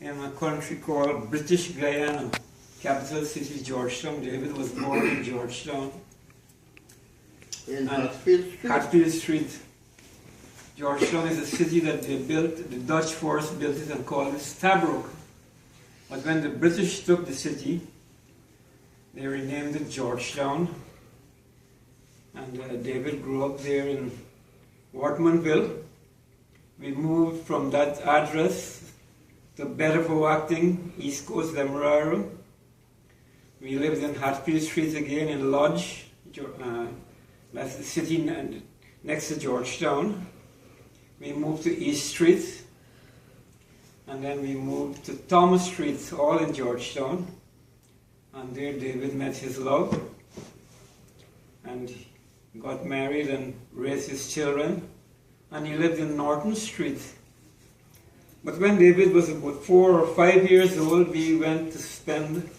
in a country called British Guyana, capital city Georgetown. David was born in Georgetown. In Hatfield Street? Hatfield Street. Georgetown is a city that they built, the Dutch force built it and called it Stabroek. But when the British took the city, they renamed it Georgetown. And David grew up there in Wortmanville. We moved from that address to Bedford, East Coast, Demerara. We lived in Hatfield Street again in Lodge. That's the city next to Georgetown. We moved to East Street, and then we moved to Thomas Street, all in Georgetown. And there David met his love, and got married and raised his children. And he lived in Norton Street. But when David was about 4 or 5 years old, we went to spend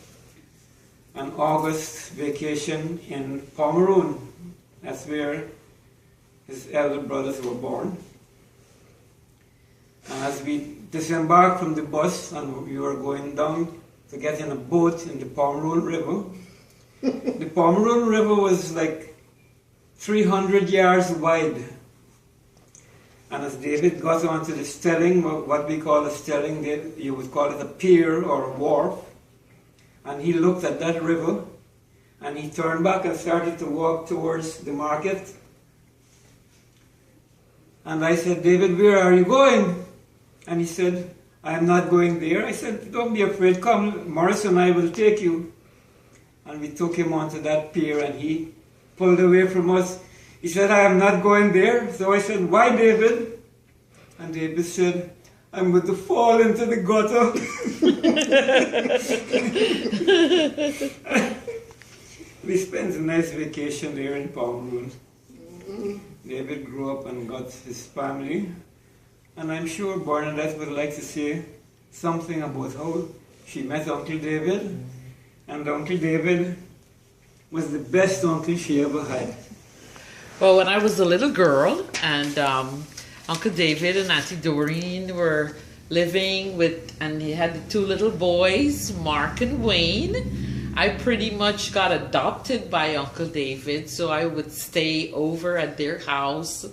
an August vacation in Pomeroon. That's where his elder brothers were born. And as we disembarked from the bus and we were going down to get in a boat in the Pomeroon River, the Pomeroon River was like 300 yards wide. And as David got onto the stelling, what we call a stelling, you would call it a pier or a wharf, and he looked at that river, and he turned back and started to walk towards the market. And I said, David, where are you going? And he said, I am not going there. I said, don't be afraid, come, Morris and I will take you. And we took him onto that pier, and he pulled away from us. He said, I am not going there. So I said, why, David? And David said, I'm going to fall into the gutter. We spent a nice vacation there in Pomeroon. David grew up and got his family. And I'm sure Bernadette would like to say something about how she met Uncle David. And Uncle David was the best uncle she ever had. Well, when I was a little girl, and Uncle David and Auntie Doreen were living with, and he had the 2 little boys, Mark and Wayne, I pretty much got adopted by Uncle David, so I would stay over at their house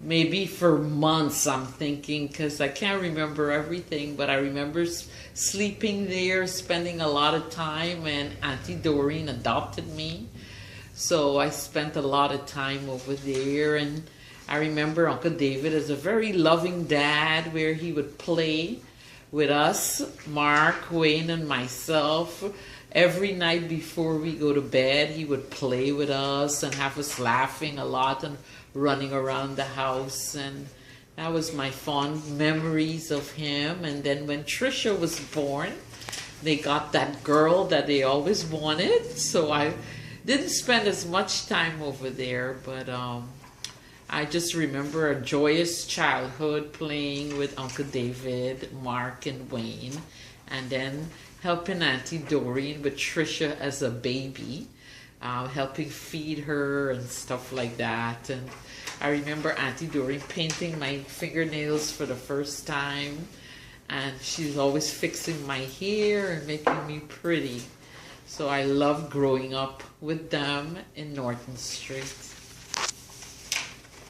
maybe for months, I'm thinking, because I can't remember everything, but I remember sleeping there, spending a lot of time, and Auntie Doreen adopted me. So I spent a lot of time over there, and I remember Uncle David as a very loving dad, where he would play with us, Mark, Wayne, and myself. Every night before we go to bed, he would play with us and have us laughing a lot and running around the house, and that was my fond memories of him. And then when Trisha was born, they got that girl that they always wanted, so I didn't spend as much time over there, but I just remember a joyous childhood playing with Uncle David, Mark, and Wayne, and then helping Auntie Doreen with Trisha as a baby, helping feed her and stuff like that. And I remember Auntie Doreen painting my fingernails for the first time, and she's always fixing my hair and making me pretty. So I loved growing up with them in Norton Street.